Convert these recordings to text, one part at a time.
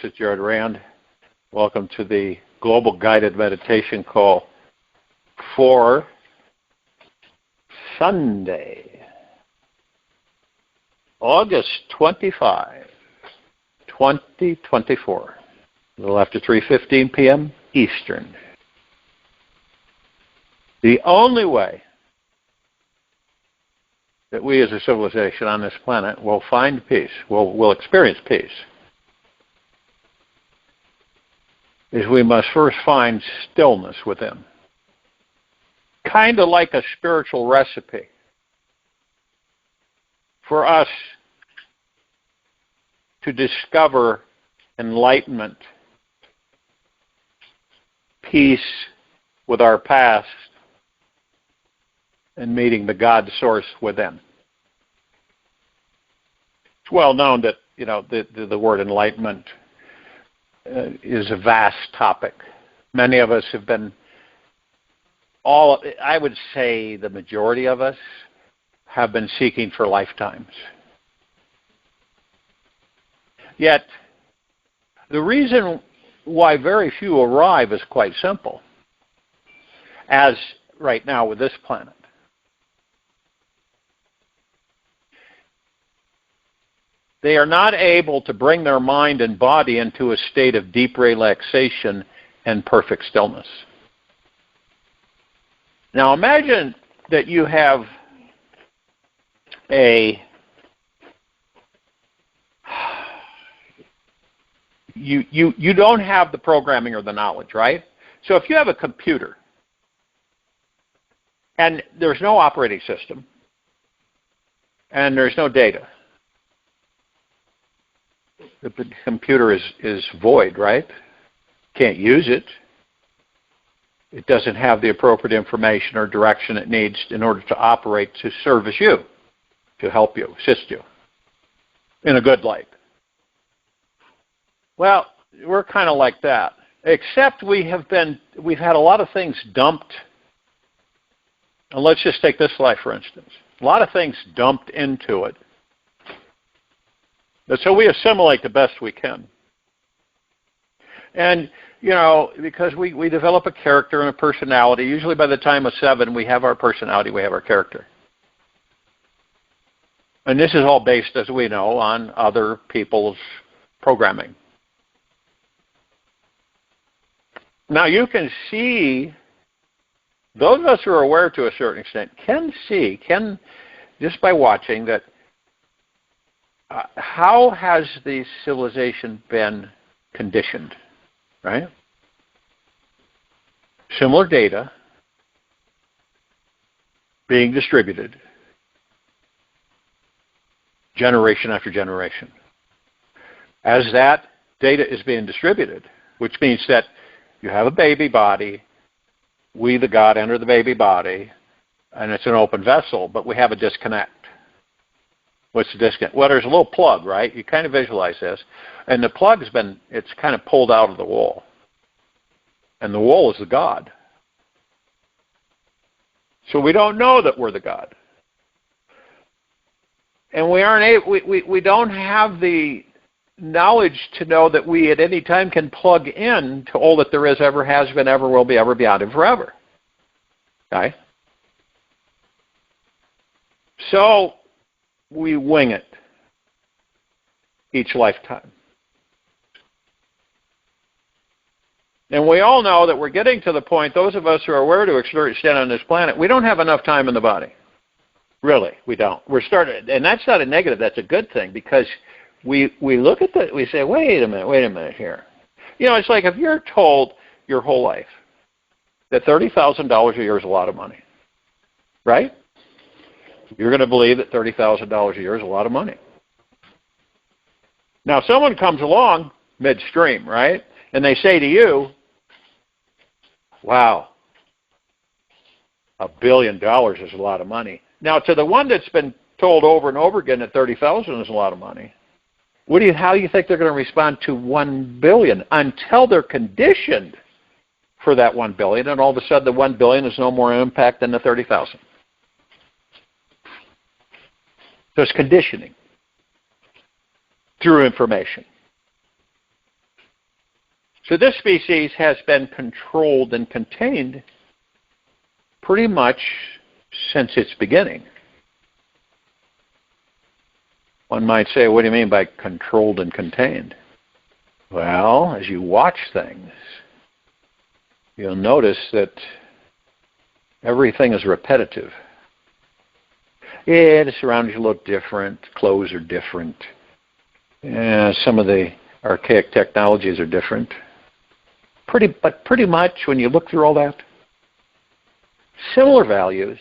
This is Jared Rand. Welcome to the Global Guided Meditation Call for Sunday, August 25, 2024, a little after 3:15 p.m. Eastern. The only way that we as a civilization on this planet will find peace, will experience peace, is we must first find stillness within. Kind of like a spiritual recipe for us to discover enlightenment, peace with our past, and meeting the God source within. It's well known that, the word enlightenment is a vast topic. Many of us have been, I would say the majority of us have been seeking for lifetimes. Yet, the reason why very few arrive is quite simple, as right now with this planet. They are not able to bring their mind and body into a state of deep relaxation and perfect stillness. Now imagine that you have you don't have the programming or the knowledge, right? So if you have a computer and there's no operating system and there's no data, the computer is void, right? Can't use it. It doesn't have the appropriate information or direction it needs in order to operate to service you, to help you, assist you in a good light. Well, we're kind of like that, except we've had a lot of things dumped. And let's just take this life, for instance. A lot of things dumped into it. So we assimilate the best we can. And, because we develop a character and a personality, usually by the time of 7, we have our personality, we have our character. And this is all based, as we know, on other people's programming. Now you can see, those of us who are aware to a certain extent can just by watching that, how has the civilization been conditioned, right? Similar data being distributed generation after generation. As that data is being distributed, which means that you have a baby body, we the God enter the baby body, and it's an open vessel, but we have a disconnect. What's the disconnect? Well, there's a little plug, right? You kind of visualize this. And the plug's it's kind of pulled out of the wall. And the wall is the God. So we don't know that we're the God. And we don't have the knowledge to know that we at any time can plug in to all that there is, ever has been, ever will be, ever beyond, and forever. Okay? So we wing it each lifetime. And we all know that we're getting to the point, those of us who are aware to a certain extent on this planet, we don't have enough time in the body. Really, we don't. We're starting, and that's not a negative, that's a good thing, because we look at that, we say, wait a minute here. It's like if you're told your whole life that $30,000 a year is a lot of money, right? You're going to believe that $30,000 a year is a lot of money. Now, someone comes along midstream, right? And they say to you, wow, $1 billion is a lot of money. Now, to the one that's been told over and over again that $30,000 is a lot of money, how do you think they're going to respond to $1 billion until they're conditioned for that $1 billion, and all of a sudden the $1 billion is no more impact than the $30,000? So it's conditioning through information. So this species has been controlled and contained pretty much since its beginning. One might say, what do you mean by controlled and contained? Well, as you watch things, you'll notice that everything is repetitive. Yeah, the surroundings look different, clothes are different, some of the archaic technologies are different. But pretty much, when you look through all that, similar values.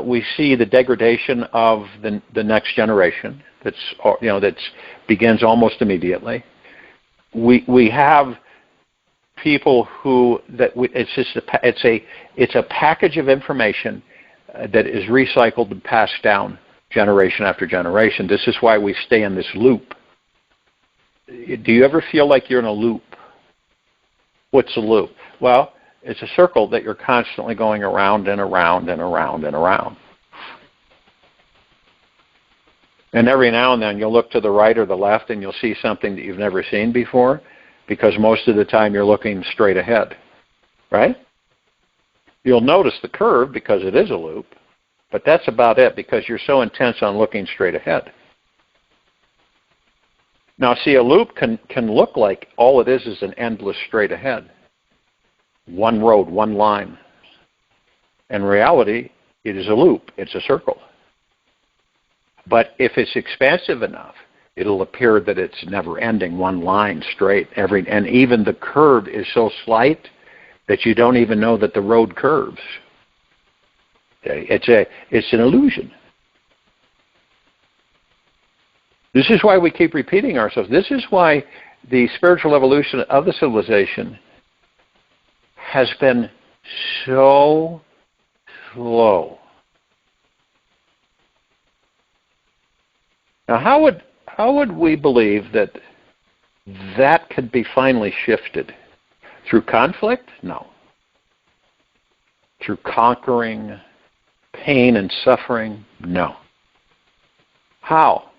We see the degradation of the next generation. That begins almost immediately. We have people who it's a package of information that is recycled and passed down generation after generation. This is why we stay in this loop. Do you ever feel like you're in a loop? What's a loop? Well, it's a circle that you're constantly going around and around and around and around. And every now and then you'll look to the right or the left and you'll see something that you've never seen before, because most of the time you're looking straight ahead, right? You'll notice the curve because it is a loop, but that's about it, because you're so intense on looking straight ahead. Now, see, a loop can look like all it is an endless straight ahead. One road, one line. In reality, it is a loop. It's a circle. But if it's expansive enough, it'll appear that it's never ending, one line straight. And even the curve is so slight that you don't even know that the road curves. Okay? It's an illusion. This is why we keep repeating ourselves. This is why the spiritual evolution of the civilization has been so slow. Now, how would we believe that could be finally shifted? Through conflict? No. Through conquering pain and suffering? No. How?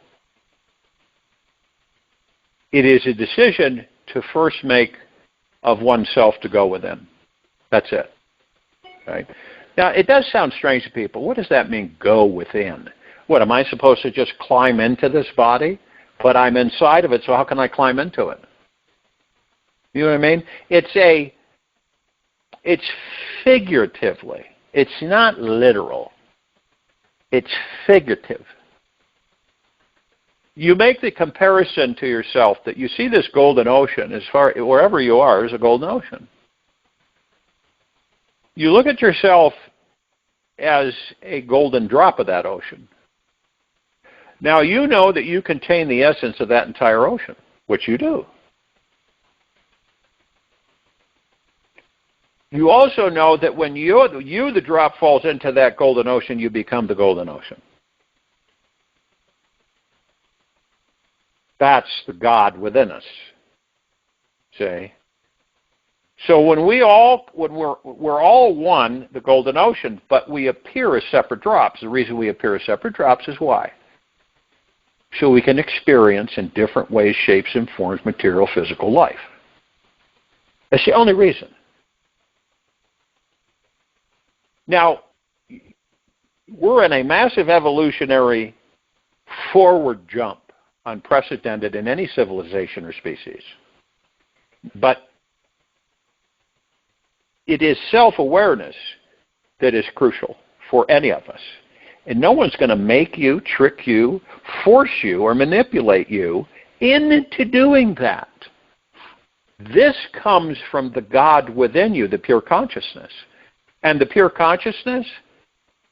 It is a decision to first make of oneself to go within. That's it. Right? Now, it does sound strange to people. What does that mean, go within? What, am I supposed to just climb into this body? But I'm inside of it, so how can I climb into it? You know what I mean? It's figuratively. It's not literal. It's figurative. You make the comparison to yourself that you see this golden ocean, wherever you are is a golden ocean. You look at yourself as a golden drop of that ocean. Now you know that you contain the essence of that entire ocean, which you do. You also know that when the drop falls into that golden ocean, you become the golden ocean. That's the God within us. See? So when we're all one, the golden ocean, but we appear as separate drops. The reason we appear as separate drops is why? So we can experience in different ways, shapes, and forms material, physical life. That's the only reason. Now, we're in a massive evolutionary forward jump, unprecedented in any civilization or species. But it is self-awareness that is crucial for any of us. And no one's going to make you, trick you, force you, or manipulate you into doing that. This comes from the God within you, the pure consciousness. And the pure consciousness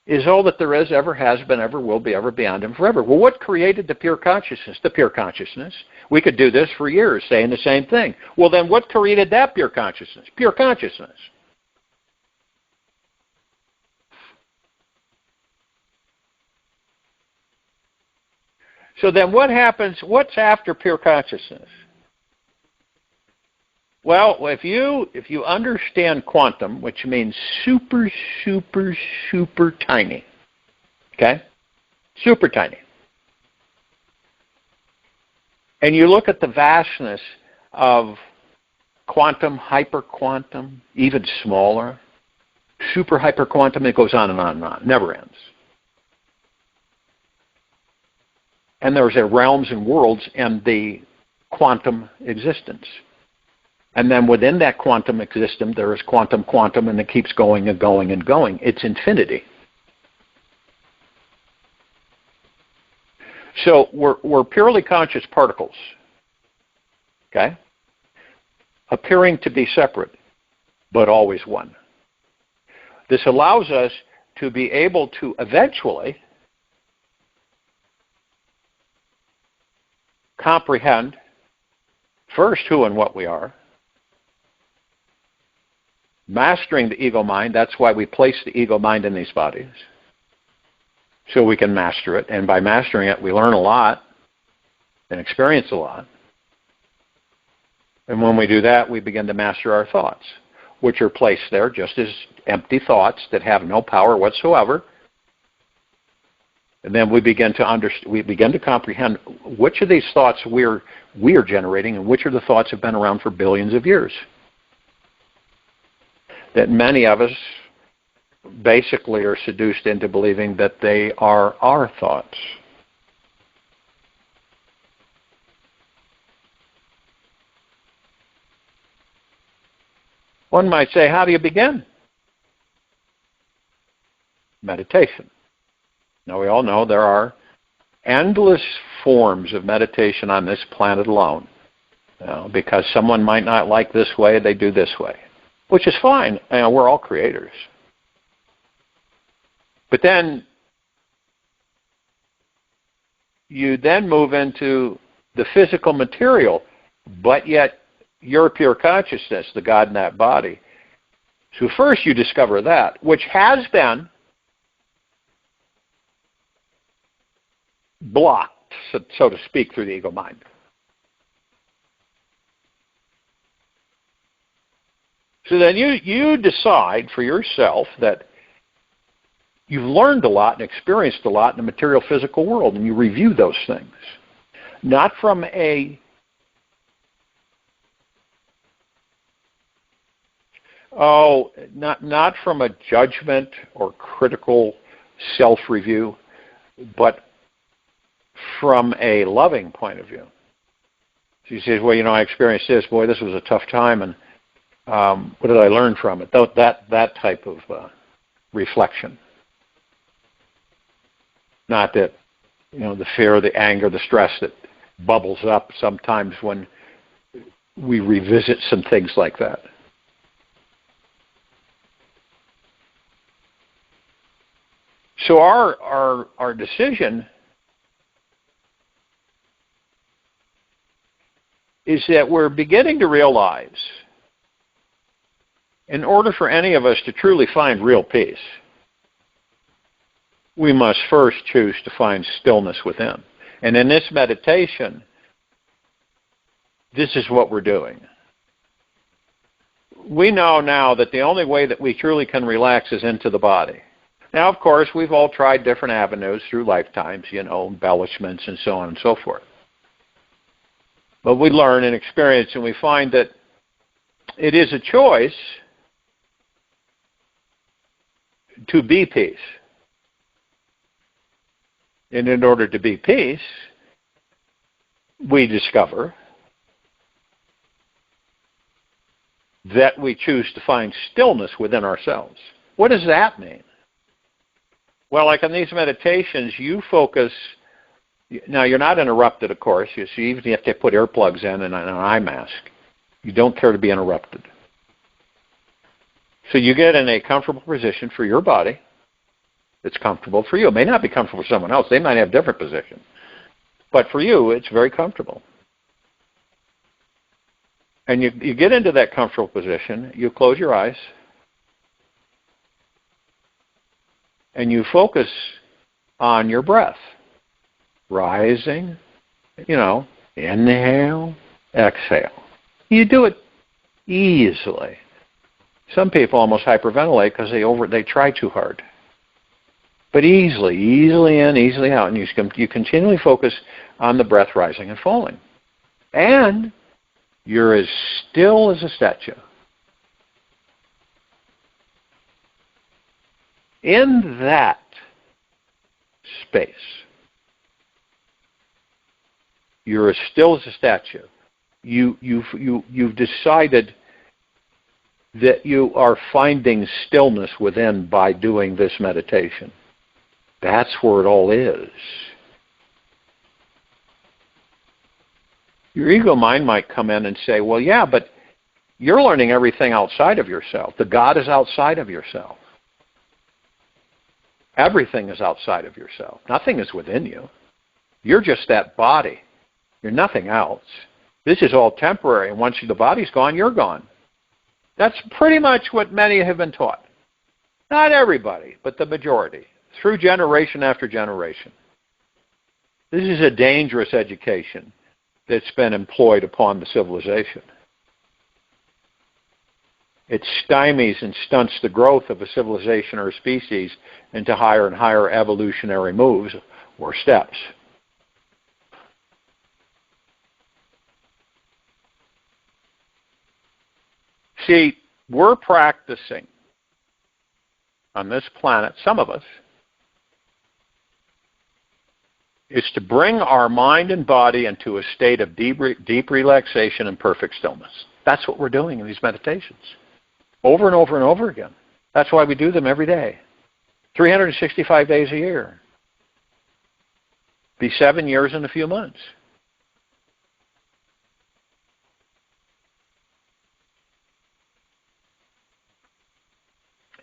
is all that there is, ever has been, ever will be, ever beyond and forever. Well, what created the pure consciousness? The pure consciousness. We could do this for years, saying the same thing. Well, then what created that pure consciousness? Pure consciousness. So then what happens? What's after pure consciousness? Well, if you understand quantum, which means super, super, super tiny, okay? Super tiny. And you look at the vastness of quantum, hyperquantum, even smaller, super hyperquantum. It goes on and on and on. It never ends. And there's realms and worlds and the quantum existence. And then within that quantum existence, there is quantum, and it keeps going and going and going. It's infinity. So we're purely conscious particles, okay? Appearing to be separate, but always one. This allows us to be able to eventually comprehend first who and what we are, mastering the ego mind. That's why we place the ego mind in these bodies, so we can master it. And by mastering it, we learn a lot and experience a lot. And when we do that, we begin to master our thoughts, which are placed there just as empty thoughts that have no power whatsoever. And then we begin to comprehend which of these thoughts we're generating and which of the thoughts have been around for billions of years. That many of us basically are seduced into believing that they are our thoughts. One might say, how do you begin? Meditation. Now, we all know there are endless forms of meditation on this planet alone. Because someone might not like this way, they do this way, which is fine. We're all creators. But then you then move into the physical material, but yet you're pure consciousness, the God in that body. So first you discover that, which has been blocked, so to speak, through the ego mind. So then you decide for yourself that you've learned a lot and experienced a lot in the material physical world, and you review those things. Not from a not from a judgment or critical self-review, but from a loving point of view. She says, well, I experienced this. Boy, this was a tough time, and what did I learn from it? That type of reflection. Not that, the fear, the anger, the stress that bubbles up sometimes when we revisit some things like that. So our decision is that we're beginning to realize, in order for any of us to truly find real peace, we must first choose to find stillness within. And in this meditation, this is what we're doing. We know now that the only way that we truly can relax is into the body. Now, of course, we've all tried different avenues through lifetimes, embellishments and so on and so forth. But we learn and experience, and we find that it is a choice to be peace. And in order to be peace, we discover that we choose to find stillness within ourselves. What does that mean? Well, like in these meditations, you focus. Now, you're not interrupted, of course. You see, even if you have to put earplugs in and an eye mask, you don't care to be interrupted. So you get in a comfortable position for your body. It's comfortable for you. It may not be comfortable for someone else. They might have a different position. But for you, it's very comfortable. And you get into that comfortable position. You close your eyes. And you focus on your breath. Rising, inhale, exhale. You do it easily. Some people almost hyperventilate because they try too hard. But easily in, easily out. And you continually focus on the breath rising and falling. And You're as still as a statue. In that space, you're as still as a statue. You've decided that you are finding stillness within by doing this meditation. That's where it all is. Your ego mind might come in and say, well, yeah, but you're learning everything outside of yourself. The God is outside of yourself. Everything is outside of yourself. Nothing is within you. You're just that body. You're nothing else. This is all temporary, and once the body's gone, you're gone. That's pretty much what many have been taught. Not everybody, but the majority, through generation after generation. This is a dangerous education that's been employed upon the civilization. It stymies and stunts the growth of a civilization or a species into higher and higher evolutionary moves or steps. See, we're practicing on this planet, some of us, is to bring our mind and body into a state of deep relaxation and perfect stillness. That's what we're doing in these meditations. Over and over and over again. That's why we do them every day. 365 days a year. Be 7 years in a few months.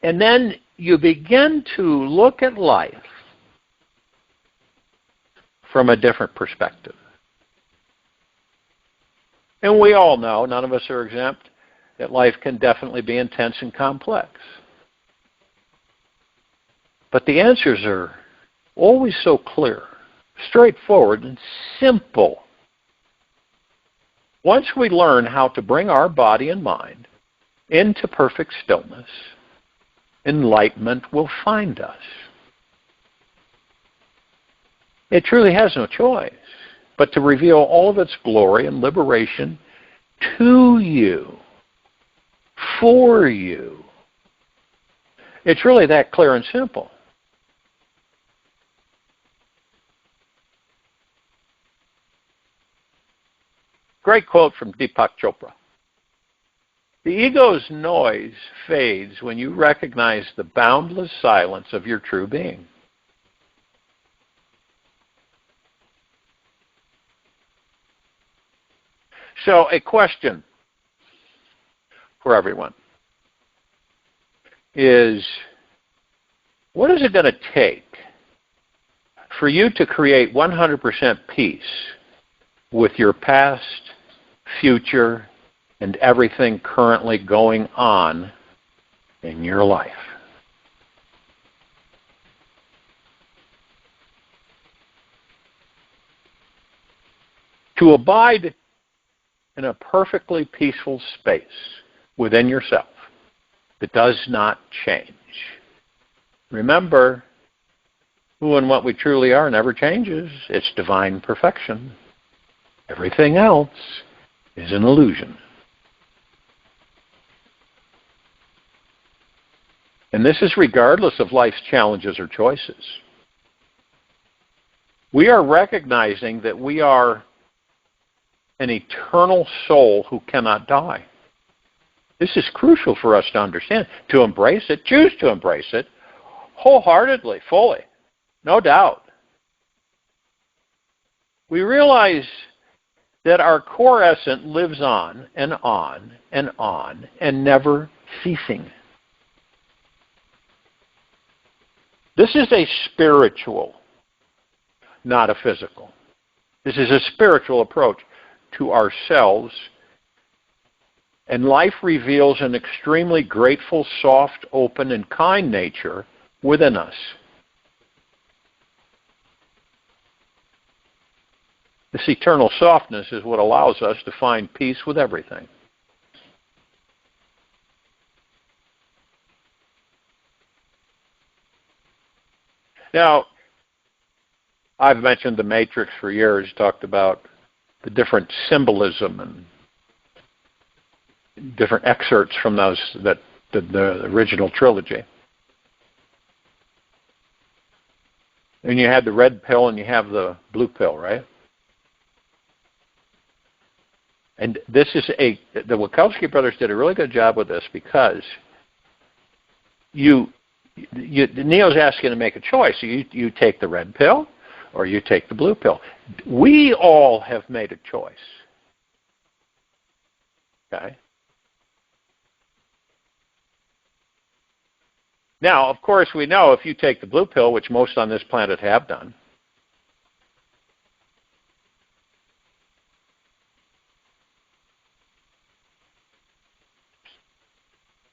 And then you begin to look at life from a different perspective. And we all know, none of us are exempt, that life can definitely be intense and complex. But the answers are always so clear, straightforward, and simple. Once we learn how to bring our body and mind into perfect stillness, enlightenment will find us. It truly has no choice but to reveal all of its glory and liberation to you, for you. It's really that clear and simple. Great quote from Deepak Chopra. The ego's noise fades when you recognize the boundless silence of your true being. So, a question for everyone is, what is it going to take for you to create 100% peace with your past, future, and everything currently going on in your life? To abide in a perfectly peaceful space within yourself that does not change. Remember, who and what we truly are never changes. It's divine perfection. Everything else is an illusion. And this is regardless of life's challenges or choices. We are recognizing that we are an eternal soul who cannot die. This is crucial for us to understand, to embrace it, choose to embrace it, wholeheartedly, fully, no doubt. We realize that our core essence lives on and on and on and never ceasing. This is a spiritual, not a physical. This is a spiritual approach to ourselves, and life reveals an extremely grateful, soft, open, and kind nature within us. This eternal softness is what allows us to find peace with everything. Now, I've mentioned the Matrix for years, talked about the different symbolism and different excerpts from those, the original trilogy. And you had the red pill and you have the blue pill, right? And this is the Wachowski brothers did a really good job with this, because Neo's asking to make a choice. You take the red pill or you take the blue pill. We all have made a choice. Okay? Now, of course, we know if you take the blue pill, which most on this planet have done,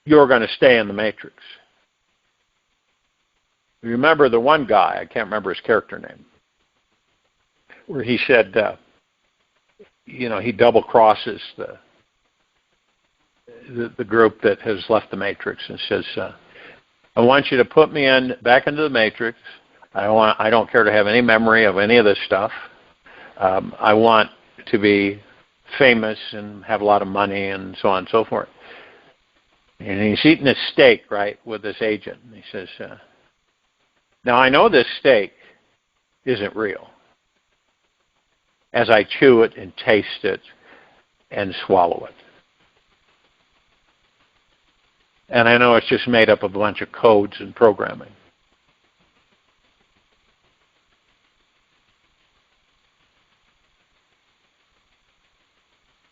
you're going to stay in the matrix. Remember the one guy, I can't remember his character name, where he said, he double crosses the group that has left the matrix and says, I want you to put me back into the matrix. I don't care to have any memory of any of this stuff. I want to be famous and have a lot of money and so on and so forth. And he's eating a steak, right, with this agent. And he says, now I know this steak isn't real, as I chew it and taste it and swallow it. And I know it's just made up of a bunch of codes and programming.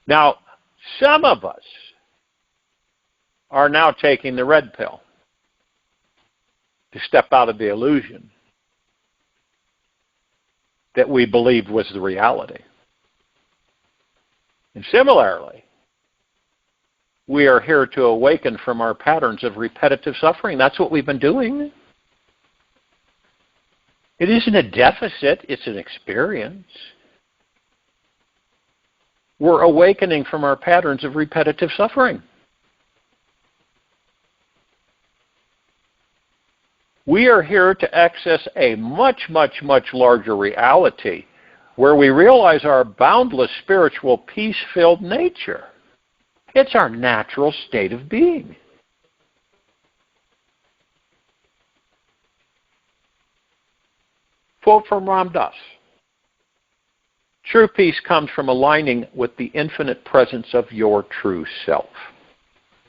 Now, some of us are now taking the red pill to step out of the illusion that we believed was the reality. And similarly, we are here to awaken from our patterns of repetitive suffering. That's what we've been doing. It isn't a deficit, it's an experience. We're awakening from our patterns of repetitive suffering. We are here to access a much, much, much larger reality where we realize our boundless spiritual peace-filled nature. It's our natural state of being. Quote from Ram Dass. True peace comes from aligning with the infinite presence of your true self.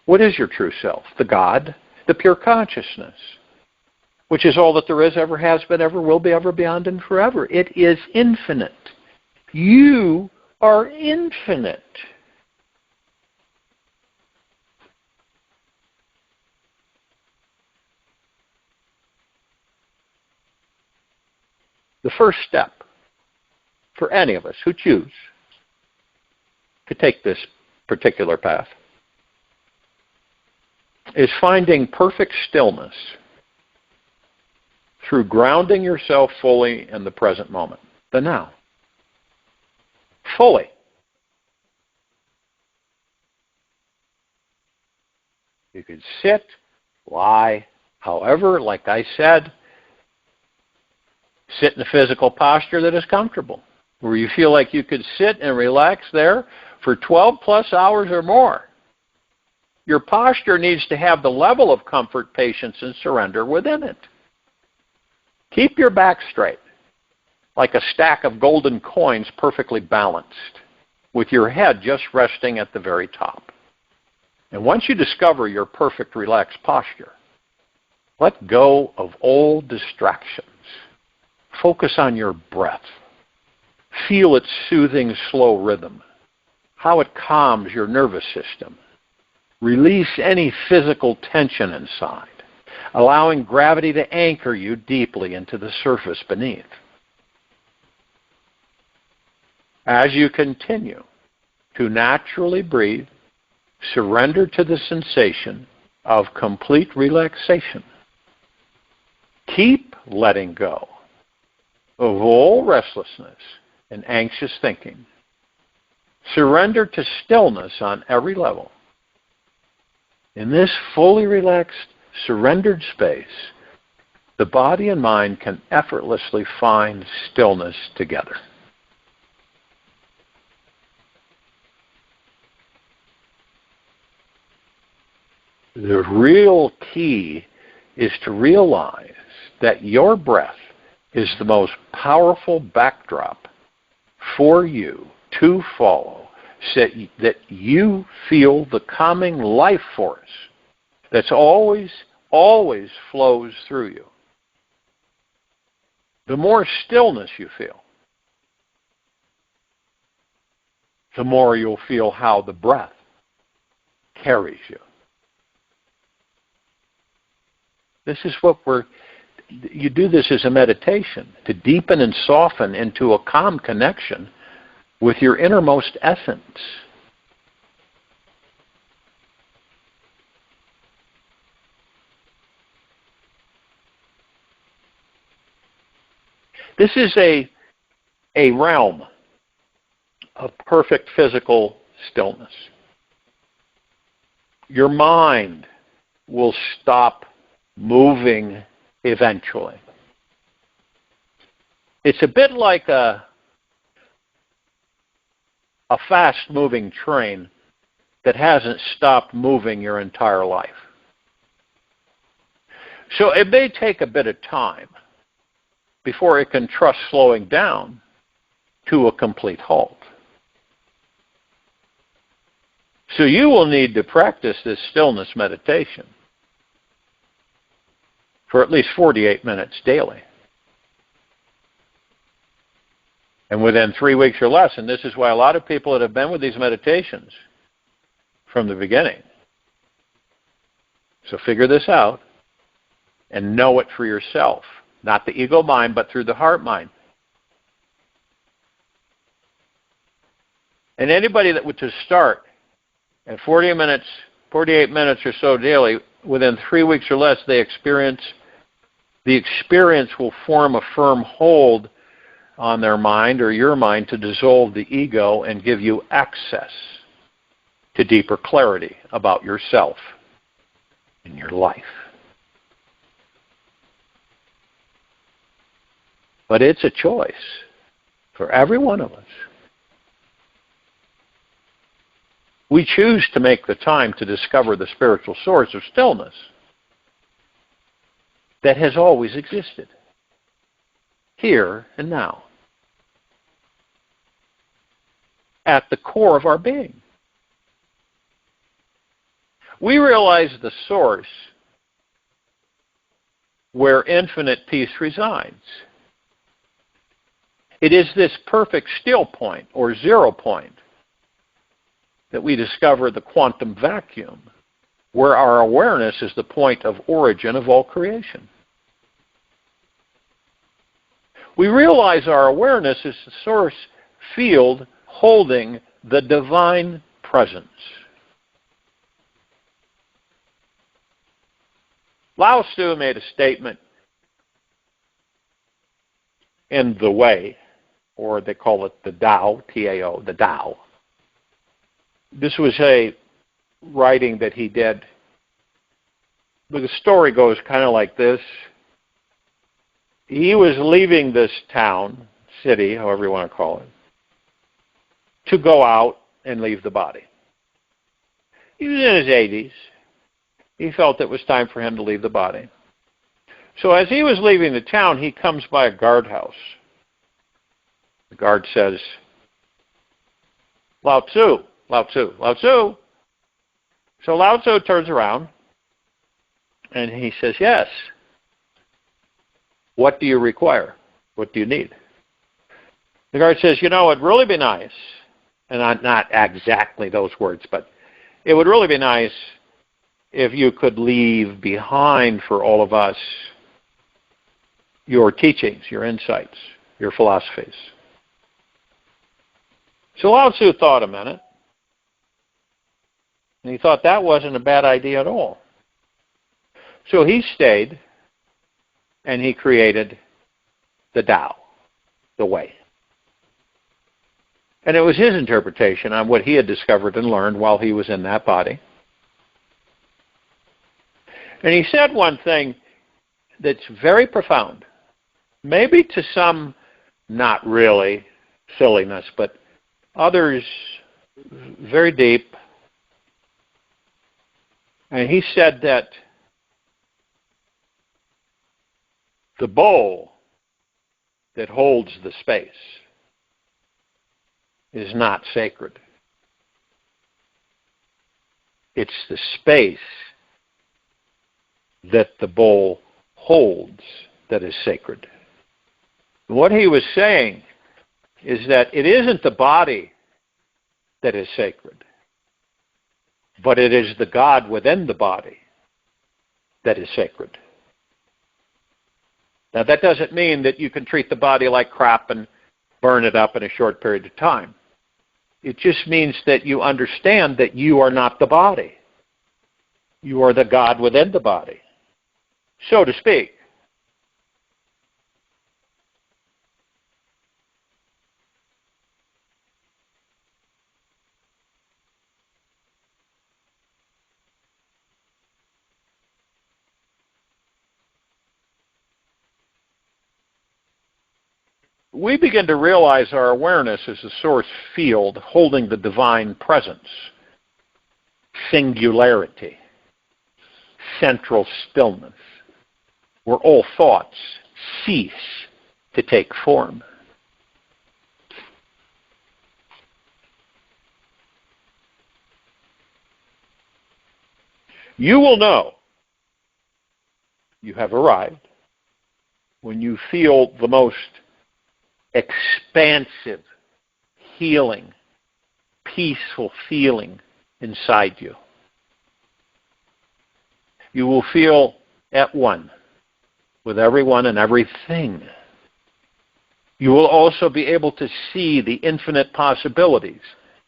What is your true self? The God, the pure consciousness, which is all that there is, ever has been, ever will be, ever beyond, and forever. It is infinite. You are infinite. The first step for any of us who choose to take this particular path is finding perfect stillness through grounding yourself fully in the present moment, the now. Fully. You can sit, lie, however, like I said, sit in a physical posture that is comfortable, where you feel like you could sit and relax there for 12 plus hours or more. Your posture needs to have the level of comfort, patience, and surrender within it. Keep your back straight, like a stack of golden coins perfectly balanced, with your head just resting at the very top. And once you discover your perfect relaxed posture, let go of all distractions. Focus on your breath. Feel its soothing, slow rhythm, how it calms your nervous system. Release any physical tension inside, allowing gravity to anchor you deeply into the surface beneath. As you continue to naturally breathe, surrender to the sensation of complete relaxation. Keep letting go of all restlessness and anxious thinking. Surrender to stillness on every level. In this fully relaxed, surrendered space, the body and mind can effortlessly find stillness together. The real key is to realize that your breath is the most powerful backdrop for you to follow, so that you feel the calming life force that's always flows through you. The more stillness you feel, the more you'll feel how the breath carries you. This is what you do this as a meditation, to deepen and soften into a calm connection with your innermost essence. This is a realm of perfect physical stillness. Your mind will stop moving eventually. It's a bit like a fast-moving train that hasn't stopped moving your entire life. So it may take a bit of time before it can trust slowing down to a complete halt. So you will need to practice this stillness meditation for at least 48 minutes daily. And within 3 weeks or less, and this is why a lot of people that have been with these meditations from the beginning. So figure this out and know it for yourself. Not the ego mind, but through the heart mind. And anybody that would to start at 48 minutes or so daily, within 3 weeks or less, the experience will form a firm hold on their mind or your mind to dissolve the ego and give you access to deeper clarity about yourself and your life. But it's a choice for every one of us. We choose to make the time to discover the spiritual source of stillness that has always existed, here and now, at the core of our being. We realize the source where infinite peace resides. It is this perfect still point, or 0 point, that we discover the quantum vacuum, where our awareness is the point of origin of all creation. We realize our awareness is the source field holding the divine presence. Lao Tzu made a statement in The Way, or they call it the Tao, T-A-O, the Tao. This was a writing that he did. The story goes kind of like this. He was leaving this town, city, however you want to call it, to go out and leave the body. He was in his 80s. He felt it was time for him to leave the body. So as he was leaving the town, he comes by a guardhouse. The guard says, Lao Tzu, Lao Tzu, Lao Tzu. So Lao Tzu turns around and he says, yes. What do you require? What do you need? The guard says, it'd really be nice, and not exactly those words, but it would really be nice if you could leave behind for all of us your teachings, your insights, your philosophies. So Lao Tzu thought a minute, and he thought that wasn't a bad idea at all. So he stayed, and he created the Tao, the way. And it was his interpretation on what he had discovered and learned while he was in that body. And he said one thing that's very profound, maybe to some not really silliness, but others very deep. And he said that the bowl that holds the space is not sacred. It's the space that the bowl holds that is sacred. What he was saying is that it isn't the body that is sacred, but it is the God within the body that is sacred. Now, that doesn't mean that you can treat the body like crap and burn it up in a short period of time. It just means that you understand that you are not the body. You are the God within the body, so to speak. We begin to realize our awareness is a source field holding the divine presence, singularity, central stillness, where all thoughts cease to take form. You will know you have arrived when you feel the most expansive, healing, peaceful feeling inside you. You will feel at one with everyone and everything. You will also be able to see the infinite possibilities,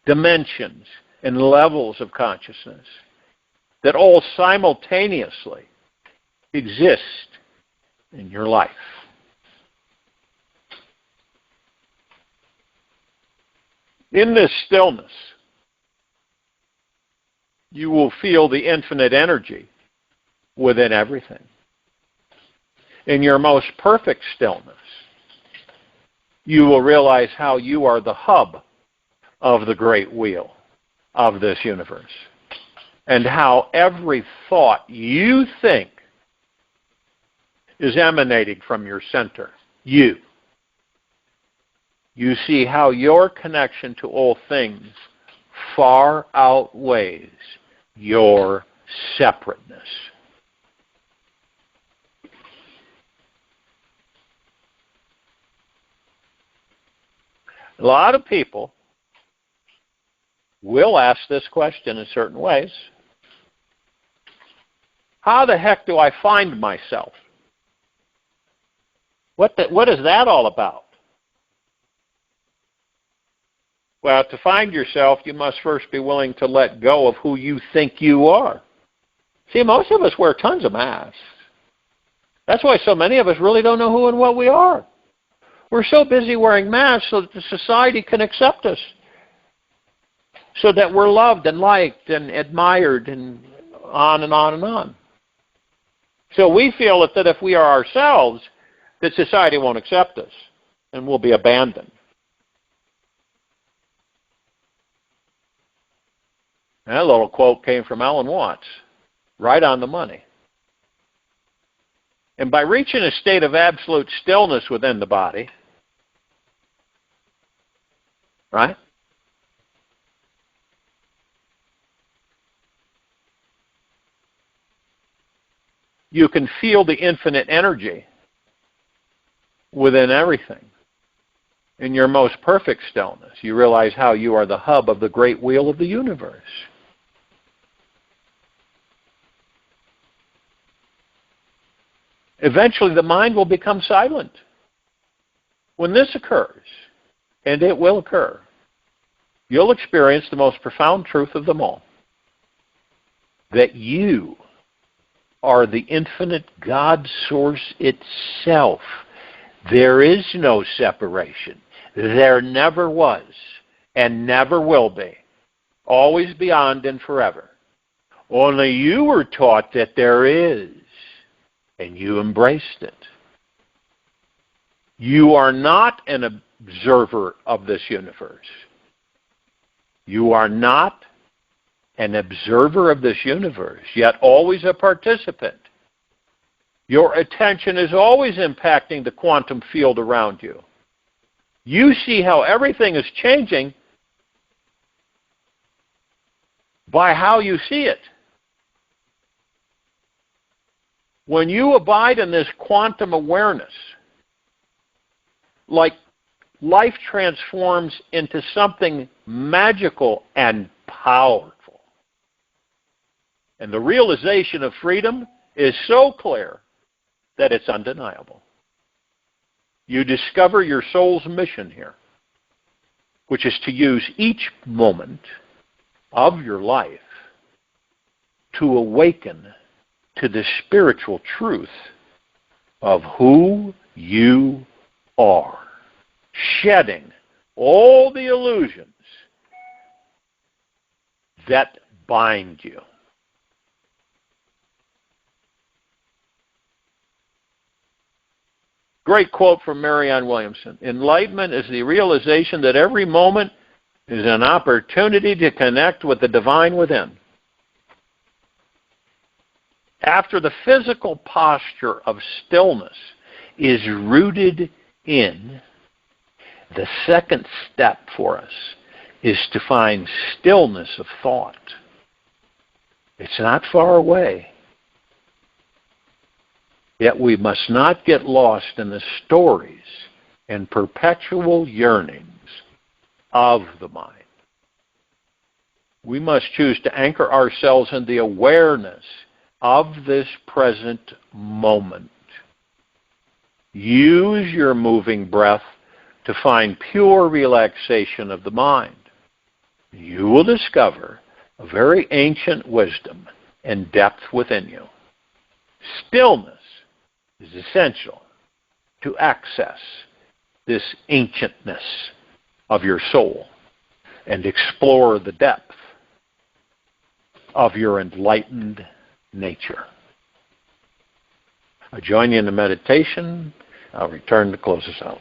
dimensions, and levels of consciousness that all simultaneously exist in your life. In this stillness, you will feel the infinite energy within everything. In your most perfect stillness, you will realize how you are the hub of the great wheel of this universe, and how every thought you think is emanating from your center, you. You see how your connection to all things far outweighs your separateness. A lot of people will ask this question in certain ways. How the heck do I find myself? What is that all about? Well, to find yourself, you must first be willing to let go of who you think you are. See, most of us wear tons of masks. That's why so many of us really don't know who and what we are. We're so busy wearing masks so that the society can accept us, so that we're loved and liked and admired and on and on and on. So we feel that if we are ourselves, that society won't accept us and we'll be abandoned. That little quote came from Alan Watts, right on the money. And by reaching a state of absolute stillness within the body, right? You can feel the infinite energy within everything. In your most perfect stillness, you realize how you are the hub of the great wheel of the universe. Eventually, the mind will become silent. When this occurs, and it will occur, you'll experience the most profound truth of them all, that you are the infinite God source itself. There is no separation. There never was and never will be. Always beyond and forever. Only you were taught that there is, and you embraced it. You are not an observer of this universe. You are not an observer of this universe, yet always a participant. Your attention is always impacting the quantum field around you. You see how everything is changing by how you see it. When you abide in this quantum awareness, like life transforms into something magical and powerful. And the realization of freedom is so clear that it's undeniable. You discover your soul's mission here, which is to use each moment of your life to awaken to the spiritual truth of who you are, shedding all the illusions that bind you. Great quote from Marianne Williamson. Enlightenment is the realization that every moment is an opportunity to connect with the divine within. After the physical posture of stillness is rooted in, the second step for us is to find stillness of thought. It's not far away. Yet we must not get lost in the stories and perpetual yearnings of the mind. We must choose to anchor ourselves in the awareness of this present moment. Use your moving breath to find pure relaxation of the mind. You will discover a very ancient wisdom and depth within you. Stillness is essential to access this ancientness of your soul and explore the depth of your enlightened nature. I join you in the meditation. I'll return to close us out.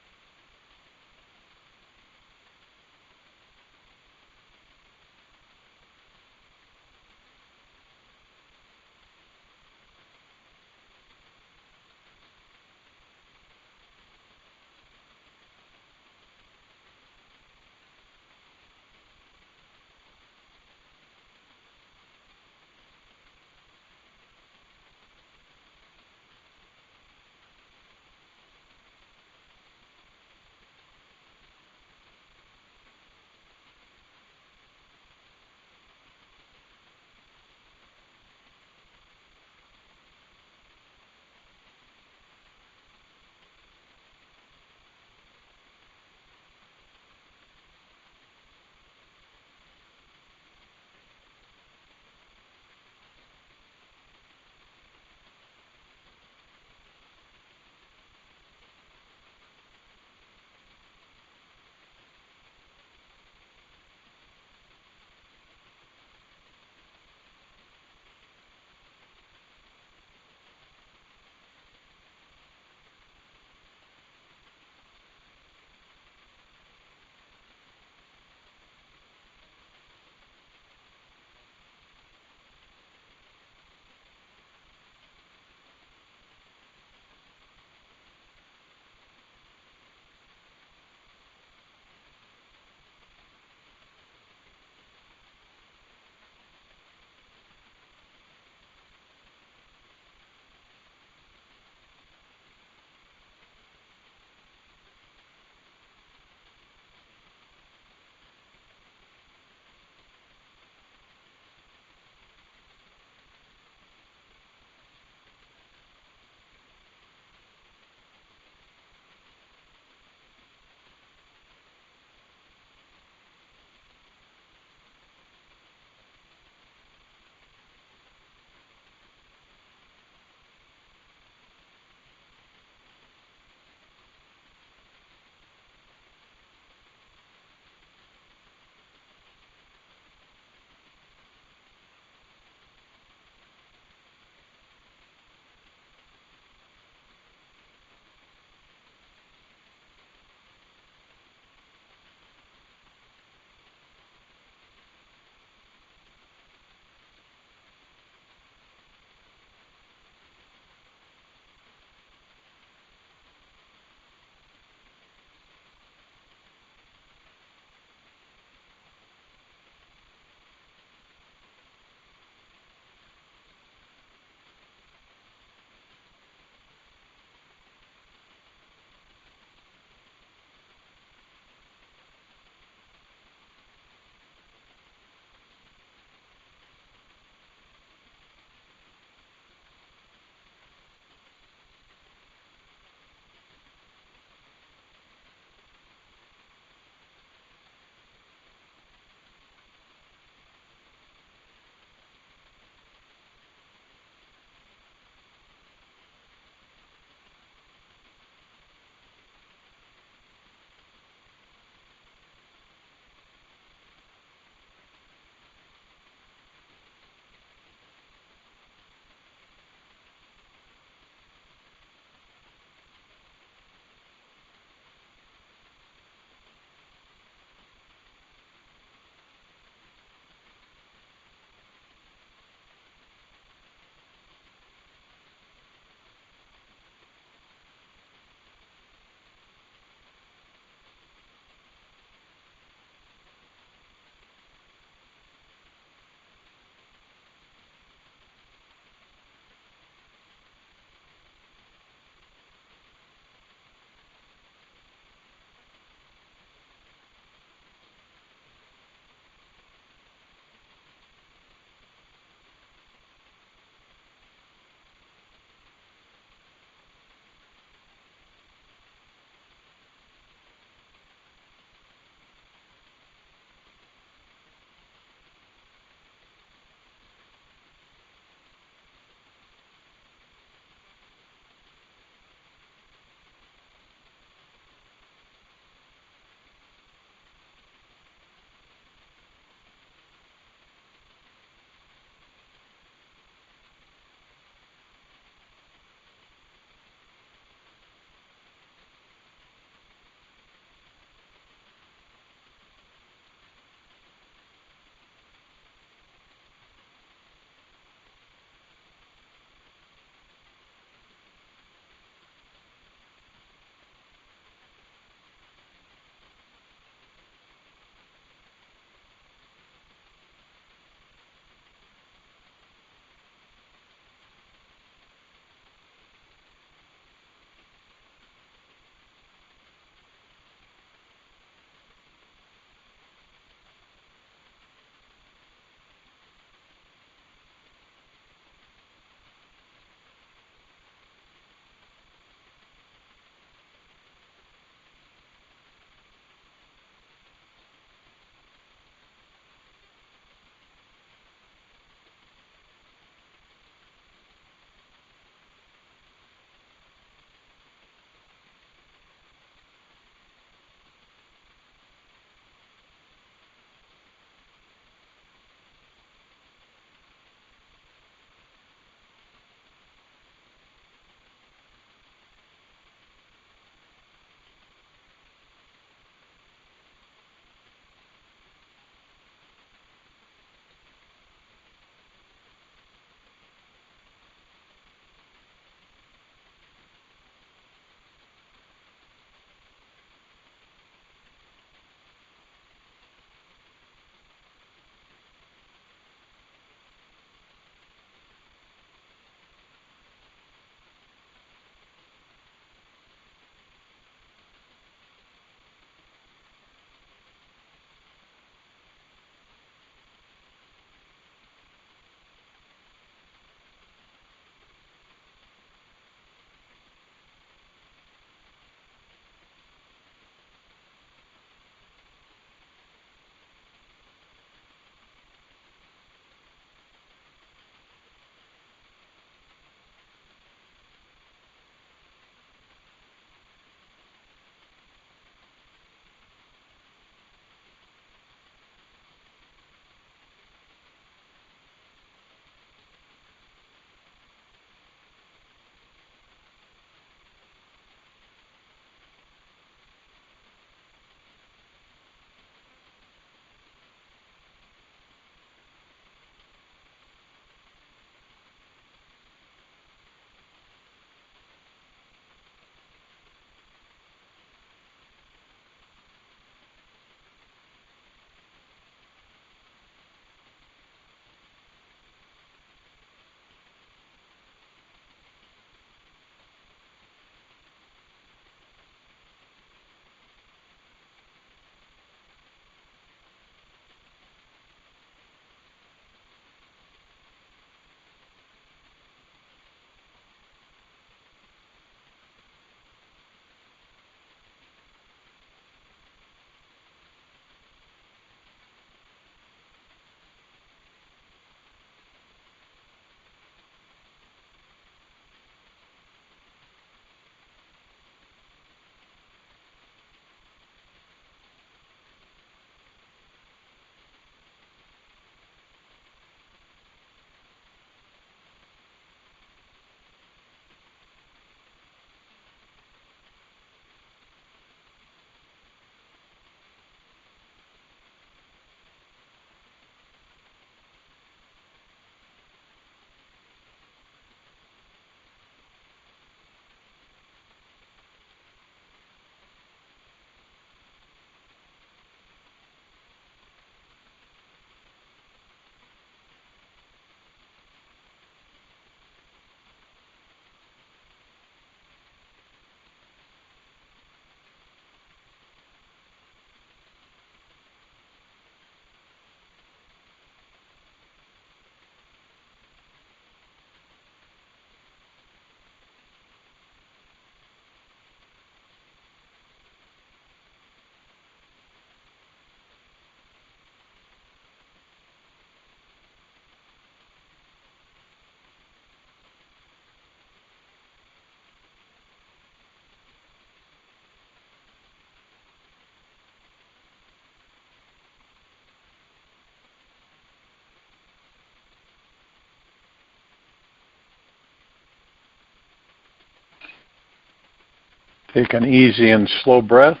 Take an easy and slow breath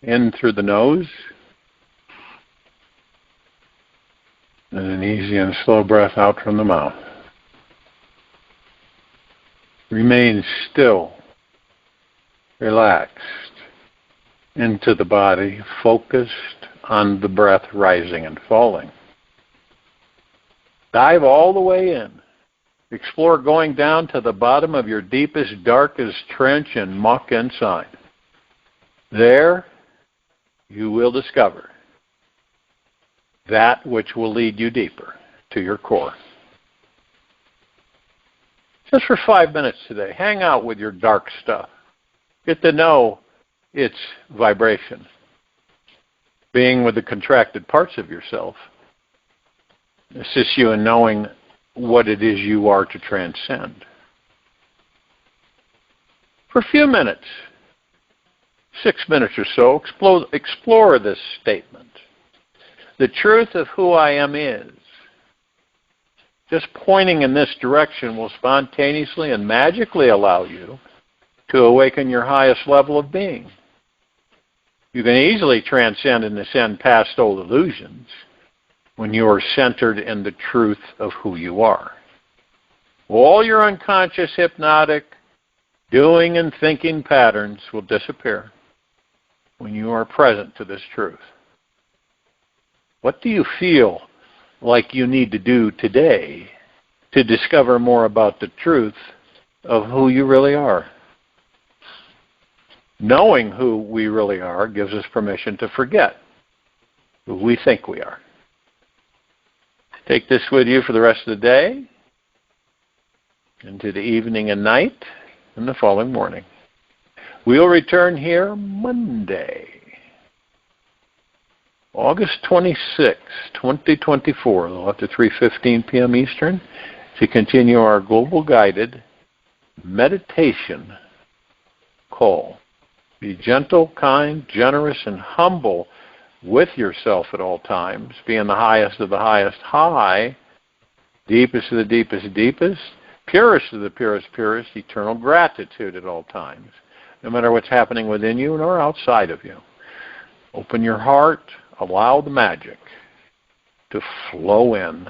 in through the nose, and an easy and slow breath out from the mouth. Remain still, relaxed into the body, focused on the breath rising and falling. Dive all the way in. Explore going down to the bottom of your deepest, darkest trench and muck inside. There, you will discover that which will lead you deeper to your core. Just for 5 minutes today, hang out with your dark stuff. Get to know its vibration. Being with the contracted parts of yourself assists you in knowing what it is you are to transcend. For a few minutes, 6 minutes or so, explore this statement. The truth of who I am is. Just pointing in this direction will spontaneously and magically allow you to awaken your highest level of being. You can easily transcend and ascend past old illusions when you are centered in the truth of who you are. All your unconscious, hypnotic, doing and thinking patterns will disappear when you are present to this truth. What do you feel like you need to do today to discover more about the truth of who you really are? Knowing who we really are gives us permission to forget who we think we are. Take this with you for the rest of the day, into the evening and night, and the following morning. We'll return here Monday, August 26, 2024, after 3:15 p.m. Eastern, to continue our global guided meditation call. Be gentle, kind, generous, and humble with yourself at all times. Being the highest of the highest high, deepest of the deepest deepest, purest of the purest purest, eternal gratitude at all times, no matter what's happening within you or outside of you. Open your heart. Allow the magic to flow in